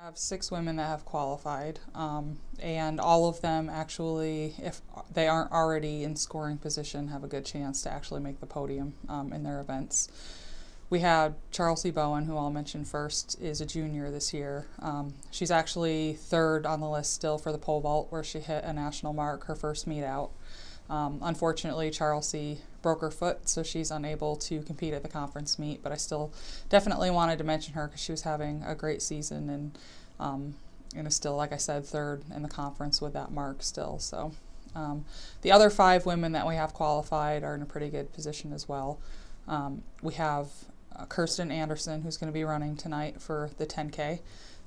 I have 6 women that have qualified, and all of them actually, if they aren't already in scoring position, have a good chance to actually make the podium in their events. We had Chelsea Bowen, who I'll mention first, is a junior this year. She's actually 3rd on the list still for the pole vault, where she hit a national mark her first meet out. Unfortunately, Chelsea broke her foot, so she's unable to compete at the conference meet, but I still definitely wanted to mention her because she was having a great season and is still, like I said, 3rd in the conference with that mark still. So the other 5 women that we have qualified are in a pretty good position as well. We have Kirsten Anderson, who's going to be running tonight for the 10K,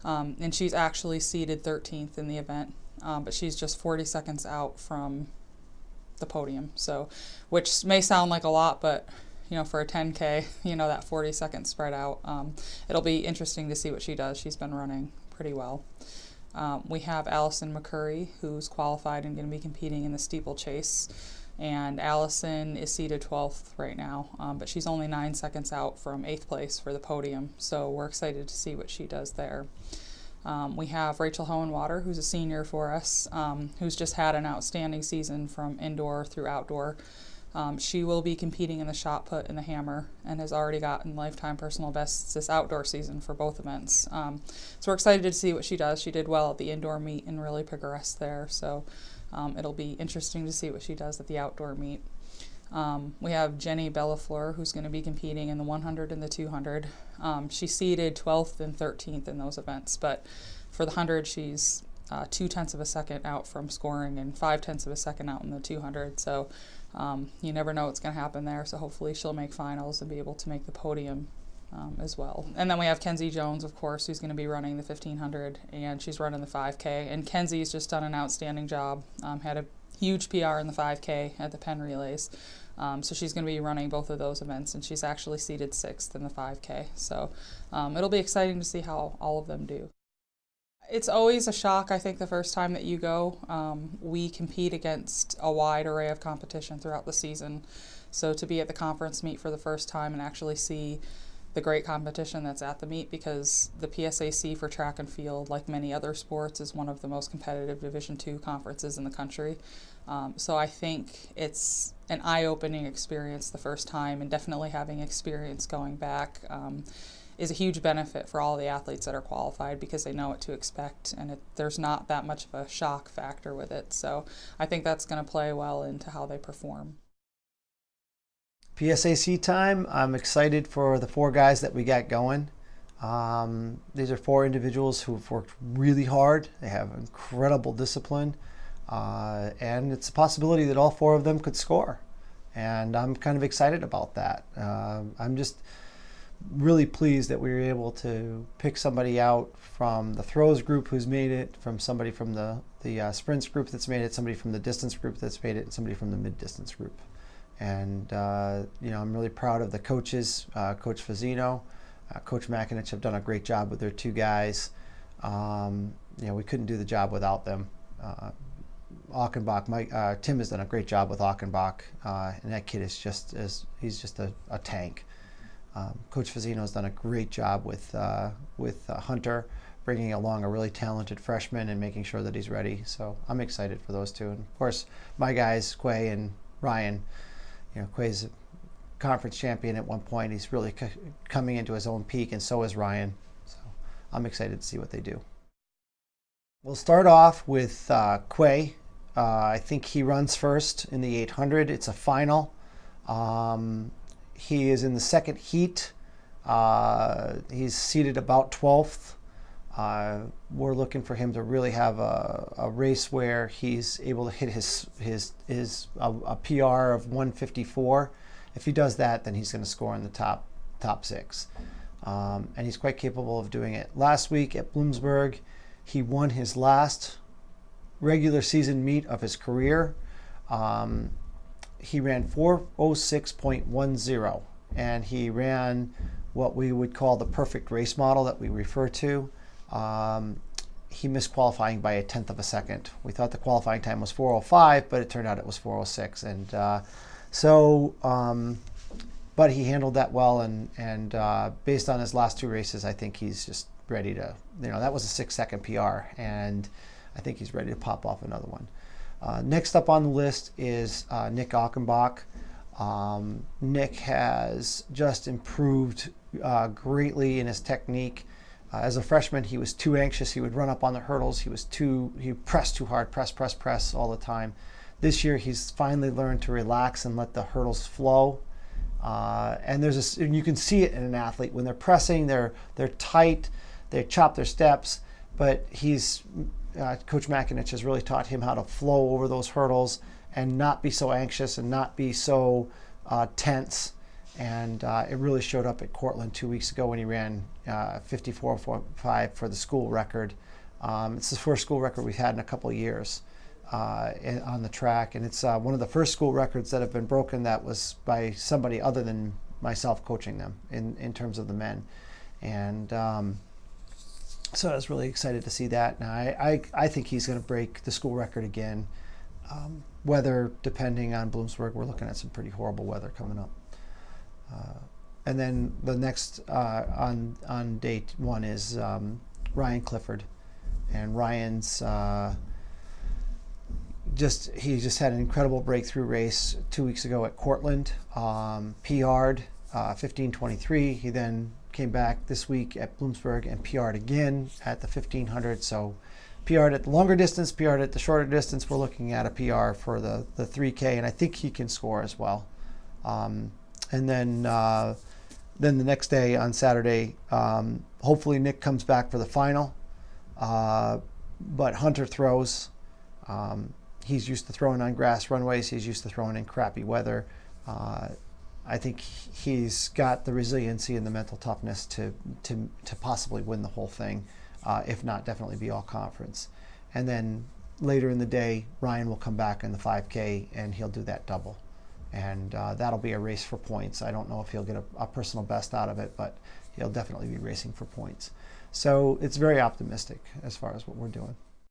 and she's actually seeded 13th in the event, but she's just 40 seconds out from the podium, so which may sound like a lot, but for a 10K, that 40-second spread out, it'll be interesting to see what she does. She's been running pretty well. We have Allison McCurry, who's qualified and going to be competing in the steeplechase, and Allison is seated 12th right now, but she's only 9 seconds out from 8th place for the podium, so we're excited to see what she does there. We have Rachel Hohenwater, who's a senior for us, who's just had an outstanding season from indoor through outdoor. She will be competing in the shot put and the hammer and has already gotten lifetime personal bests this outdoor season for both events. So we're excited to see what she does. She did well at the indoor meet and really progressed there, so it'll be interesting to see what she does at the outdoor meet. We have Jenny Bellafleur, who's going to be competing in the 100 and the 200. She seeded 12th and 13th in those events, but for the 100 she's 0.2 of a second out from scoring and 0.5 of a second out in the 200. So you never know what's going to happen there, so hopefully she'll make finals and be able to make the podium as well. And then we have Kenzie Jones, of course, who's going to be running the 1500, and she's running the 5K. And Kenzie's just done an outstanding job, had a huge PR in the 5K at the Penn Relays. So she's going to be running both of those events, and she's actually seated 6th in the 5K. So it'll be exciting to see how all of them do. It's always a shock, I think, the first time that you go. We compete against a wide array of competition throughout the season. So to be at the conference meet for the first time and actually see the great competition that's at the meet, because the PSAC for track and field, like many other sports, is one of the most competitive Division II conferences in the country. So I think it's an eye-opening experience the first time, and definitely having experience going back is a huge benefit for all the athletes that are qualified, because they know what to expect, and there's not that much of a shock factor with it. So I think that's going to play well into how they perform. PSAC time, I'm excited for the 4 guys that we got going. These are 4 individuals who've worked really hard. They have incredible discipline, and it's a possibility that all 4 of them could score. And I'm kind of excited about that. I'm just really pleased that we were able to pick somebody out from the throws group who's made it, from somebody from the sprints group that's made it, somebody from the distance group that's made it, and somebody from the mid-distance group. And I'm really proud of the coaches, Coach Fazzino, Coach McInich have done a great job with their 2 guys. We couldn't do the job without them. Achenbach, Tim has done a great job with Achenbach, and that kid is he's just a tank. Coach Fazzino has done a great job with Hunter, bringing along a really talented freshman and making sure that he's ready. So I'm excited for those 2. And of course, my guys, Quay and Ryan. Quay's a conference champion at one point. He's really coming into his own peak, and so is Ryan. So I'm excited to see what they do. We'll start off with Quay. I think he runs first in the 800. It's a final. He is in the 2nd heat. He's seated about 12th. We're looking for him to really have a race where he's able to hit his PR of 154. If he does that, then he's going to score in the top 6. And he's quite capable of doing it. Last week at Bloomsburg, he won his last regular season meet of his career. He ran 4:06.10, and he ran what we would call the perfect race model that we refer to. He missed qualifying by 1/10 of a second. We thought the qualifying time was 4:05, but it turned out it was 4:06. And but he handled that well, and based on his last 2 races, I think he's just ready to, that was a 6-second PR, and I think he's ready to pop off another one. Next up on the list is Nick Achenbach. Nick has just improved greatly in his technique. As a freshman, he was too anxious. He would run up on the hurdles. He pressed too hard, press all the time. This year, he's finally learned to relax and let the hurdles flow. And you can see it in an athlete when they're pressing. They're tight. They chop their steps. But Coach Makinich has really taught him how to flow over those hurdles and not be so anxious and not be so tense. And it really showed up at Cortland 2 weeks ago when he ran 54.5 for the school record. It's the first school record we've had in a couple of years on the track, and it's one of the first school records that have been broken that was by somebody other than myself coaching them in terms of the men. And so I was really excited to see that. Now I think he's going to break the school record again. Weather, depending on Bloomsburg, we're looking at some pretty horrible weather coming up. And then the next on day one is Ryan Clifford, and Ryan's he just had an incredible breakthrough race 2 weeks ago at Cortland. PR'd 15:23. He then came back this week at Bloomsburg and PR'd again at the 1500. So PR'd at the longer distance, PR'd at the shorter distance. We're looking at a PR for the 3K, and I think he can score as well. And then the next day on Saturday, hopefully Nick comes back for the final. But Hunter throws. He's used to throwing on grass runways. He's used to throwing in crappy weather. I think he's got the resiliency and the mental toughness to possibly win the whole thing, if not definitely be all conference. And then later in the day, Ryan will come back in the 5K and he'll do that double. And that'll be a race for points. I don't know if he'll get a personal best out of it, but he'll definitely be racing for points. So it's very optimistic as far as what we're doing.